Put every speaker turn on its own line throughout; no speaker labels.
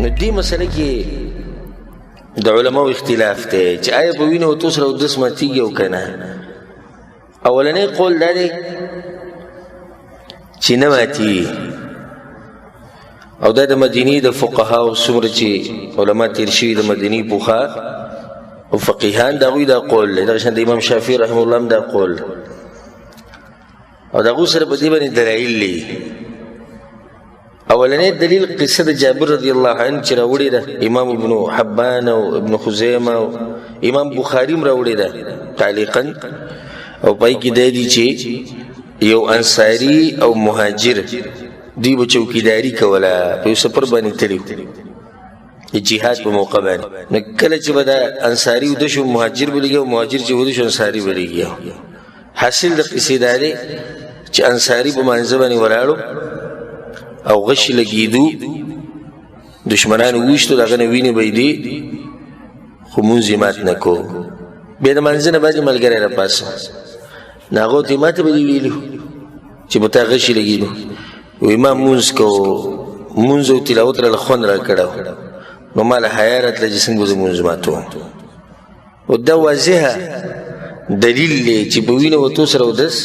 نو دې مسله کې د علماو اختلاف دی چې آیا په وینه وتو سره اودس ماتېږي او که نه. اولنی قول دا دی چې نه ماتېږي، او دا د مدینې د فقهاو څومره چې علما تېر شوي د مدینې پوخا او فقیهان د هغوی دا قول دی. دغه شان د امام شافعي رحمه الله هم دا قول، او د هغو سره په دې باندې دلایل دی. اولنی دلیل قصه د جابر رضی الله عنه چې راوړې ده امام ابن حبان او ابن خزیمه او امام بخاري هم راوړې ده تعلیقا، او پای کې دی چې یو انصاري او مهاجر دوی به چوکیداري کوله، په یو سفر باندې تلي د جهاد په موقع باندې. نو کله چې به دا انصاري وده شو مهاجر به لګي، او مهاجر چې وده شو انصاري به لګي. حاصل د قصې دا دی چې انصاري په مانځه باندې ولاړو او غشي لګېدو، دشمنانو وویشتو، د هغه نه وینې به یې دی، خو مونځ یې مات نه کو. بیا د مانځه نه بعد ملګری راپاڅه، نو هغه ورته ماته به دې ویلي چې په تا غشي لګېدو. وایي ما مونځ کو، مونځ او تلاوت راله خوند راکړی، نو ما له حیا راتله چې څنګه به زه مونځ ماتوم. او دا واضحه دلیل دی چې په وینه وتو سره اودس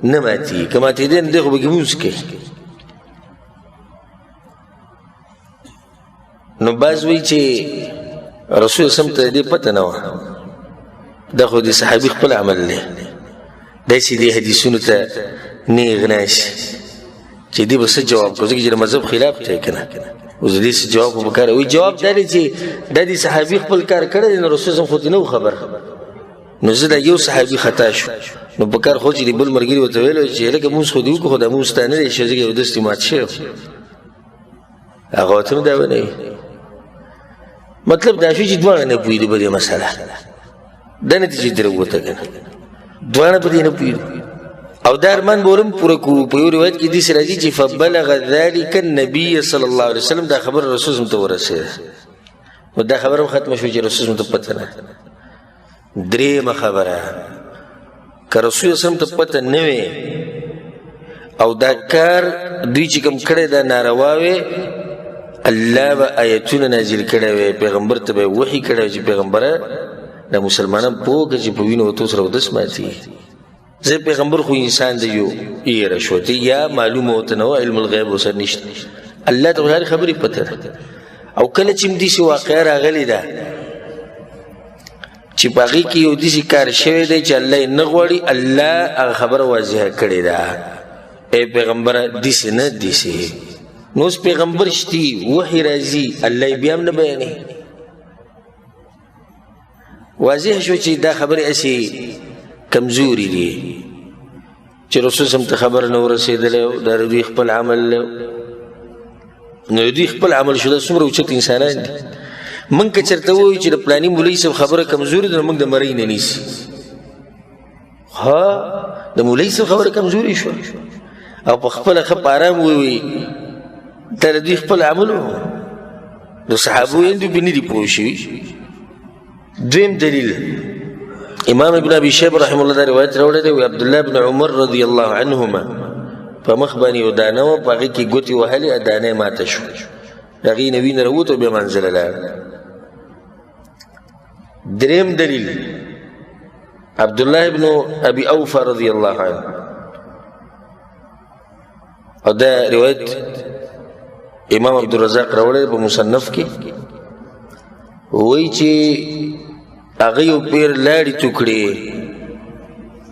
نه ماتېږي. که ماتېدی نو دی خو پکې مونځ کوي. نو بعض وایي چې رسول سم ته دې پته نه وه، دا خو د صحابي خپل عمل دی، داسې دې حدیثونو ته نیغ ناشي چې دې به څه جواب کړو، ځکه چې د مذهب خلاف دی که نه. اوس د دې څه جواب خو پکار وایي جواب دا دی چې دا د صحابي خپل کار کړی دی، نو رسول سم خو دې نه و خبر، نو زه دا یو صحابي خطا شو، نو پکار خو چې د بل ملګري ورته ویلی چې هلکه مونځ خو دې وکړو، خو دا مونځ ستا نه دی چې ځکه اودس دې مات شوی، هغه ورته نو دا ونه وي. مطلب دا شو چې دواړه نه پوهېدو په دې مسله، دا نتیجې ترې ووته که نه، دواړه په دې نه پوهېدو. او دا ارمان به ورم پوره کړو. په یو روایت کې داسې راځي چې فبلغ ذلک النبي صلی الله علیه وسلم، دا خبره رسول صلی ته ورسېده. نو دا خبره هم ختمه شوه چې رسول صلی ته پته نه. درېیمه خبره، که رسول صلی ته پته نه وي او دا کار دوی چې کوم کړی دا ناروا وی، الله به آیتونه نازل کړی وی، پیغمبر ته به یې وحي کړی وی چې پیغمبره دا مسلمانان پوه کړه چې په وینو وتو سره اودس ماتېږي. زه پیغمبر خو انسان دی، یو یېره شوتې یا معلومه ورته نه وه، علم الغیب ورسره نشته، الله ته هرې خبرې پته ده. او کله چې هم داسې واقعه راغلې ده چې په هغې کې یو داسې کار شوی دی چې الله یې نه غواړي، الله هغه خبره واضحه کړې ده، ای پیغمبره داسې نه داسې. نو اوس پیغمبر شتي، وحي راځي، الله یې بیا هم نه بیانوي. واضح شو چې دا خبرې هسې کمزوري دي چې رسول صلی ته خبر نه ورسېدلی، دا د دوی خپل عمل دی. نو د دوی خپل عمل شو، دا څومره اوچت انسانان دي. موږ که چېرته ووایو چې د پلاني مولوي صاحب خبره کمزوري ده، نو موږ د مرۍ نه نیسي. ها د مولوي صاحب خبره کمزوري شوه، او په خپله ښه په ارام ووایي دا د دوی خپل عمل و، د صحابو یې دوی پرې نه دي پوه شوي. دویم دلیل، امام ابن ابي شیبه رحمه الله دا روایت راوړی دی، عبدالله بن عمر رضی الله عنهما په مخ باندې یو دانه وه، په هغې کې ګوتې وهلې، دانه یې ماته شو، د هغې نه وینه راووته او بیا منزله لاړه. دریم دلیل، عبدالله بن ابي اوفا رضی الله عنه، او دا روایت امام عبدالرزاق راوړی په مصنف کې، وایي چې هغه یو پیر لاړې توکړې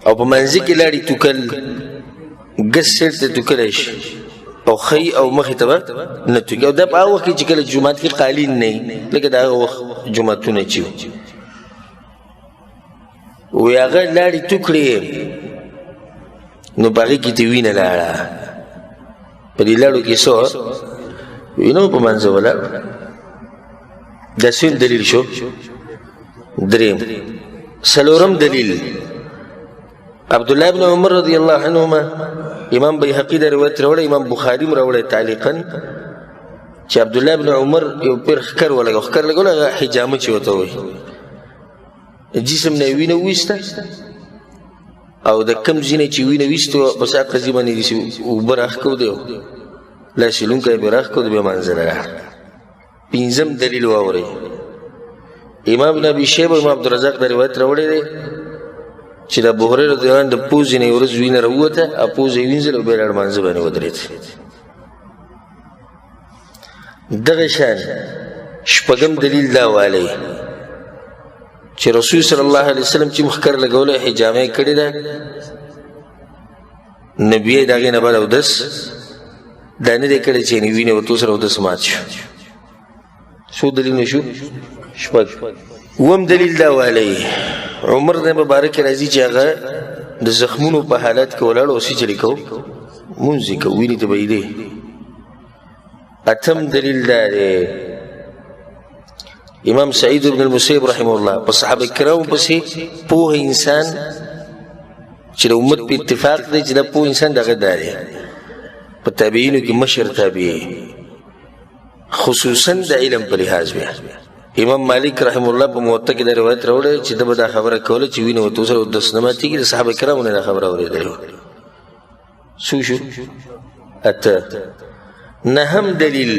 او په منځه کې لاړې توکل، ګس سیټ ته توکلی شي او ښی او مخې ته به نه توکي. او دا په هغه وخت کې چې کله جومات کې قالین نه وي، لکه د هغه وخت جوماتونه چې وي، وایي هغه لاړې توکړې، نو په هغې کې ته وینه لاړه، په دې لاړو کې څه وه؟ وینه په منځه ولاړ. دا سویم دلیل شو. دریم. څلورم دلیل، عبدالله بن عمر رضی الله عنهما، امام بیهقي دا روایت راوړی، امام بخاري م راوړی تعلیقا، چې عبدالله بن عمر یو پیر ښکر ولګو، ښکر لګول هغه حجامه چې ورته وایي، جسم نه وینه وویسته، او د کم ځینې چې وینه ویستو بس هغه قضیې باندې داسې اوبه راښکو دی، لاس یې لونکی یې پرې راښکو دی، بیا منځله راغله. پنځم دلیل واورئ. امام ابن ابي شيبه امام عبدالرزاق دا روایت راوړی دی چې د ابو هريره رضی الله عنه د پوزې نه یې ورځ وینه راووته، پوزه یې وینځل او بیا یې لړمانځه باندې ودرېد. دغه شان شپږم دلیل دا والی چې رسول صلی الله علیه وسلم چې مخکر لګولی حجامه یې کړې ده، نبی یې د هغې نه بعد اودس دا نه دی کړی چې وینې ورته سره اودس مات شو. څو دلیلونه شو؟ شپږ. اووم دلیل دا والی عمر د مبارک راځي چې هغه د زخمونو په حالت کې ولاړ او څه چلی کوو مونځ یې کوو، وینې ته به یې دی. اتم دلیل دا دی امام سعید بن المسیب رحمه الله په صحابه کرامو پسې پوه انسان چې د امت په اتفاق دی چې دا پوه انسان دغه دا دی، په تابعینو کې مشر تابعی خصوصا د علم په لحاظ بیا. امام مالک رحمه الله په موطا کې دا روایت راوړی چې ده به دا خبره کوله چې وینه ورته سره اودس نه ماتېږي. د صحابه کرامو نه دا خبره اورېدلې وه. څو شو؟ اته. نهم دلیل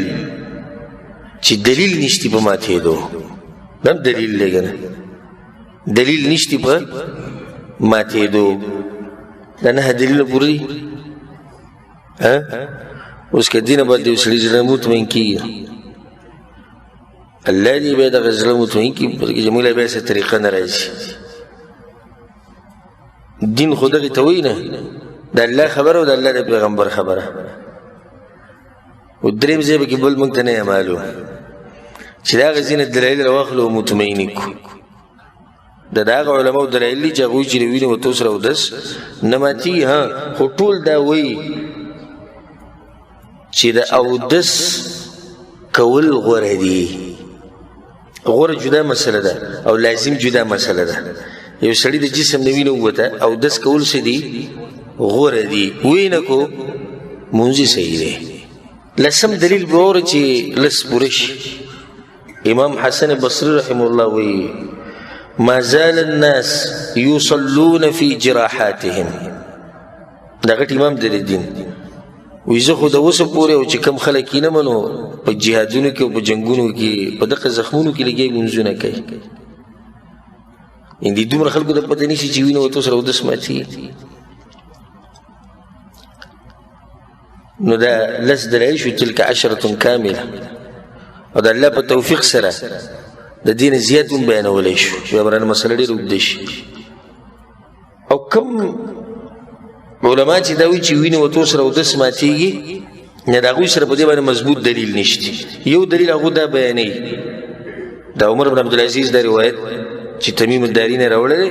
چې دلیل نشتی په ماتېدو، نم دلیل دی که نه، دلیل نشتی په ماتېدو. دا نهه دلیلونه پوره دي. اوس که دې نه بعد یو سړي زړه مطمئن کېږي، الله دې بیا دغه زړه مطمئن کړي، پدې کې زموږ له بیا څه طریقه نه راځي. دین خو دغې ته وایي نه، د الله خبره او د الله د پیغمبر خبره. او درېیم ځای به کې بل موږ ته نه معلوم چې د هغه ځینې دلایل راواخلو او مطمئن یې کړو. د هغه علماو دلایل دي چې هغوی چې د وینې ورته سره اودس نه ماتېږي. خو ټول دا وایي چې د اودس کول غوره دي. غوره جدا مسله ده او لازم جدا مسله ده. یو سړي د جسم نه وینه ووته اودس کول څه دي؟ غوره دي. وینه کو مونځ صحیح دی. لسم دلیل به واوره چې لس پوره شي. امام حسن بصري رحمه الله وایي ما زال الناس يصلون في جراحاتهم. دا غټ امام دی دین وایي زه خو د اوسه پورې او چې کوم خلک یې نه منو په جهادونو کې او په جنګونو کې په دغه زخمونو کې لګیا مونځونه کوي. یعنې دې دومره خلکو ته پته نه شي چې وینه ورته سره اودس ماتېږي. نو دا لس دلایل شو، تلک عشرة کامله. او د الله په توفیق سره د دې نه زیات هم بیانولی شو، بیا به رانه مسله ډېره اوږده شي. او کوم علما چې دا وایي چې وینې ورته سره اودس ماتېږي، نه د هغوی سره په دې باندې مضبوط دلیل نشته. یو دلیل هغوی دا بیانوي، د عمر بن عبدالعزیز دا روایت چې تمیم الداري نه راوړی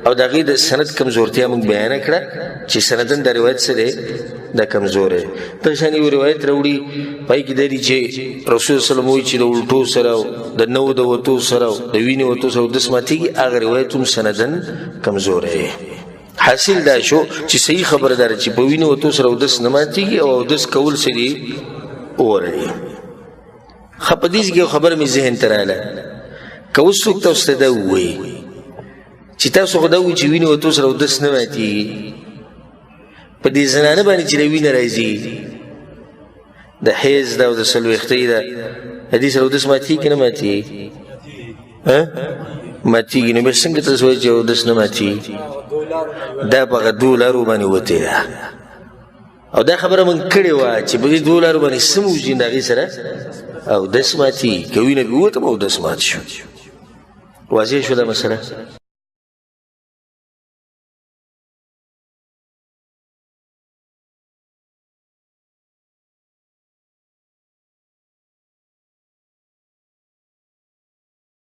او د هغې د سند کمزورتیا موږ بیانه کړه چې سندن دا روایت څه دی؟ دا کمزور دی. دغه شان یو روایت راوړي پای کې دا دي چې رسول صلی الله وایي چې د الټو سره او د نو د وتو سره او د وینې وتو سره اودس ماتېږي. هغه روایت هم سندن کمزور دی. حاصل دا شو چې صحیح خبره ده چې په وینې وتو سره اودس نه ماتېږي او اودس کول څه دي؟ غوره دي. ښه په دې کې یو خبره مې ذهن ته راغله، که اوس څوک تاسو ته دا ووایي چې تاسو خو دا وایي چې وینې وتو سره اودس نه ماتېږي، په دې زنانه باندې چې د وینه راځي د حیض ده او د څلوېښتۍ ده، د دې سره اودس ماتېږي که نه ماتېږي؟ ماتېږي. نو بیا څنګه تاسو وایئ چې اودس نه ماتېږي؟ دا په هغه دوو لارو باندې وتې ده. او دا خبره موږ کړې وه چې په دې دوو لارو باندې څه موجود د هغې سره اودس ماتېږي. که وینه پرې ووته به اودس مات شو. واضح شو دا مسله؟